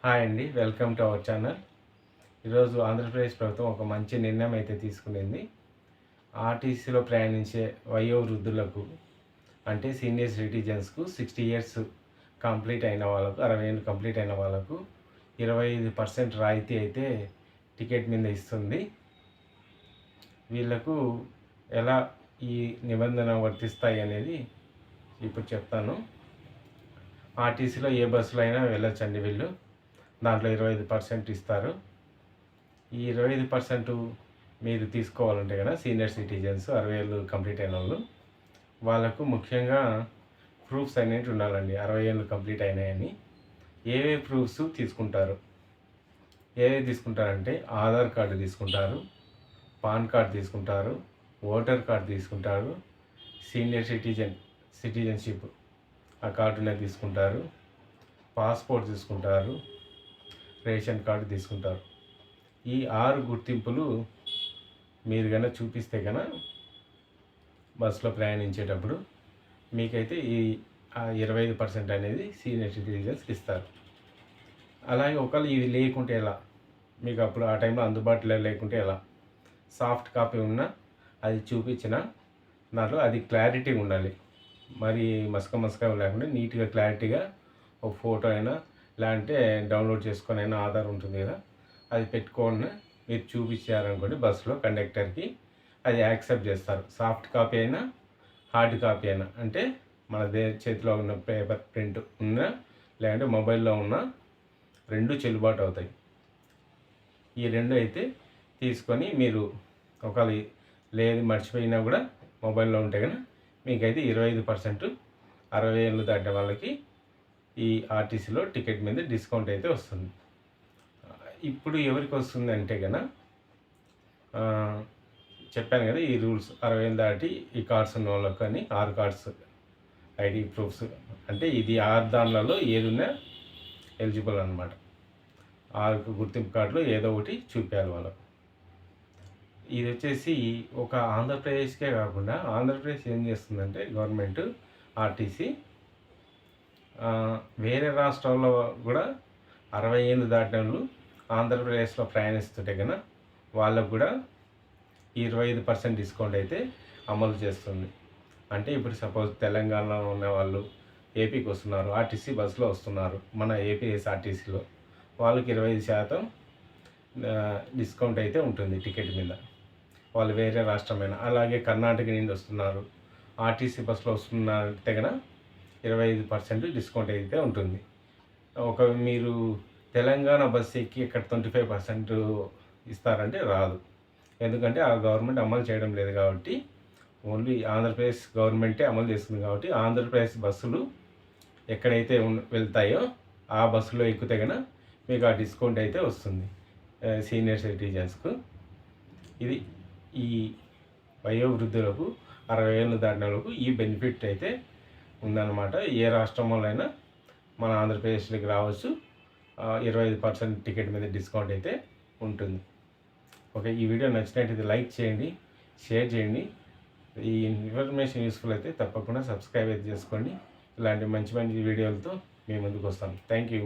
Hi అండి, welcome to our channel. ఈరోజు ఆంధ్రప్రదేశ్ ప్రభుత్వం ఒక మంచి నిర్ణయం అయితే తీసుకునింది. ఆర్టీసీలో ప్రయాణించే వయోవృద్ధులకు అంటే సీనియర్ సిటిజన్స్కు 60 ఇయర్స్ కంప్లీట్ అయిన వాళ్ళకు 60 ఏళ్ళు కంప్లీట్ అయిన వాళ్ళకు 25% రాయితీ అయితే టికెట్ మీద ఇస్తుంది. వీళ్ళకు ఎలా ఈ నిబంధన వర్తిస్తాయి అనేది ఇప్పుడు చెప్తాను. ఆర్టీసీలో ఏ బస్సులో అయినా వెళ్ళొచ్చండి వీళ్ళు. దాంట్లో 25% ఇస్తారు. ఈ 25% మీరు తీసుకోవాలంటే కదా సీనియర్ సిటిజన్స్ 60 ఏళ్ళు కంప్లీట్ అయిన వాళ్ళకు ముఖ్యంగా ప్రూఫ్స్ అనేవి ఉండాలండి. 60 ఏళ్ళు కంప్లీట్ అయినాయని ఏవే ప్రూఫ్స్ తీసుకుంటారు, ఏవే తీసుకుంటారంటే ఆధార్ కార్డు తీసుకుంటారు, పాన్ కార్డు తీసుకుంటారు, ఓటర్ కార్డు తీసుకుంటారు, సీనియర్ సిటిజన్షిప్ ఆ కార్డునే తీసుకుంటారు, పాస్పోర్ట్ తీసుకుంటారు, రేషన్ కార్డు తీసుకుంటారు. ఈ 6 గుర్తింపులు మీరు కనుక చూపిస్తే కనుక బస్సులో ప్రయాణించేటప్పుడు మీకైతే ఈ 25% అనేది సీనియర్ సిటిజన్స్కి ఇస్తారు. అలాగే ఒకవేళ ఇవి లేకుంటే ఎలా, మీకు అప్పుడు ఆ టైంలో అందుబాటులో లేకుంటే ఎలా, సాఫ్ట్ కాపీ ఉన్నా అది చూపించిన దాంట్లో అది క్లారిటీ ఉండాలి. మరి మసక లేకుండా నీట్గా క్లారిటీగా ఒక ఫోటో అయినా లేదంటే డౌన్లోడ్ చేసుకొని అయినా ఆధార్ ఉంటుంది కదా, అది పెట్టుకొని మీరు చూపించారనుకోండి బస్సులో కండక్టర్కి, అది యాక్సెప్ట్ చేస్తారు. సాఫ్ట్ కాపీ అయినా హార్డ్ కాపీ అయినా, అంటే మన చేతిలో ఉన్న పేపర్ ప్రింట్ ఉన్నా లేదంటే మొబైల్లో ఉన్న రెండు చెల్లుబాటు అవుతాయి. ఈ రెండు అయితే తీసుకొని మీరు ఒకవేళ లేదు మర్చిపోయినా కూడా మొబైల్లో ఉంటే కనుక మీకైతే 25% 60 ఏళ్ళు దాటిన వాళ్ళకి ఈ ఆర్టీసీలో టికెట్ మీద డిస్కౌంట్ అయితే వస్తుంది. ఇప్పుడు ఎవరికి వస్తుంది అంటే కనుక చెప్పాను కదా, ఈ రూల్స్ 60 ఏళ్ళు దాటి ఈ కార్డ్స్ ఉన్న వాళ్ళకి కానీ 6 కార్డ్స్ ఐడి ప్రూఫ్స్, అంటే ఇది 6 దానిలలో ఏది ఉన్నా ఎలిజిబుల్ అనమాట. 6 గుర్తింపు కార్డులు ఏదో ఒకటి చూపించాలి వాళ్ళకు. ఇది వచ్చేసి ఒక ఆంధ్రప్రదేశ్కే కాకుండా ఆంధ్రప్రదేశ్ ఏం చేస్తుందంటే గవర్నమెంట్ ఆర్టీసీ వేరే రాష్ట్రాల్లో కూడా 60 ఏళ్ళు దాటిన వాళ్ళు ఆంధ్రప్రదేశ్లో ప్రయాణిస్తుంటే కనుక వాళ్ళకు కూడా 25% డిస్కౌంట్ అయితే అమలు చేస్తుంది. అంటే ఇప్పుడు సపోజ్ తెలంగాణలో ఉన్న వాళ్ళు ఏపీకి వస్తున్నారు, ఆర్టీసీ బస్సులో వస్తున్నారు, మన ఏపీఎస్ఆర్టీసీలో వాళ్ళకి 25% డిస్కౌంట్ అయితే ఉంటుంది టికెట్ మీద, వాళ్ళు వేరే రాష్ట్రమైన. అలాగే కర్ణాటక నుండి వస్తున్నారు, ఆర్టీసీ బస్సులో వస్తున్నారంటే కనుక 25% డిస్కౌంట్ అయితే ఉంటుంది. ఒక మీరు తెలంగాణ బస్ ఎక్కి ఇక్కడ 25% ఇస్తారంటే రాదు. ఎందుకంటే ఆ గవర్నమెంట్ అమలు చేయడం లేదు కాబట్టి, ఓన్లీ ఆంధ్రప్రదేశ్ గవర్నమెంటే అమలు చేస్తుంది కాబట్టి ఆంధ్రప్రదేశ్ బస్సులు ఎక్కడైతే వెళ్తాయో ఆ బస్సులో ఎక్కితే కనుక మీకు ఆ డిస్కౌంట్ అయితే వస్తుంది సీనియర్ సిటిజన్స్కు. ఇది ఈ వయోవృద్ధులకు 60 ఏళ్ళు దాటిన వాళ్ళకు ఈ బెనిఫిట్ అయితే ఉందన్నమాట. ఏ రాష్ట్రంలో అయినా మన ఆంధ్రప్రదేశ్లోకి రావచ్చు. 25% టికెట్ మీద డిస్కౌంట్ అయితే ఉంటుంది. ఓకే, ఈ వీడియో నచ్చినట్టయితే లైక్ చేయండి, షేర్ చేయండి. ఈ ఇన్ఫర్మేషన్ యూస్ఫుల్ అయితే తప్పకుండా సబ్స్క్రైబ్ అయితే చేసుకోండి. ఇలాంటి మంచి మంచి వీడియోలతో మేము ముందుకు వస్తాం. Thank you.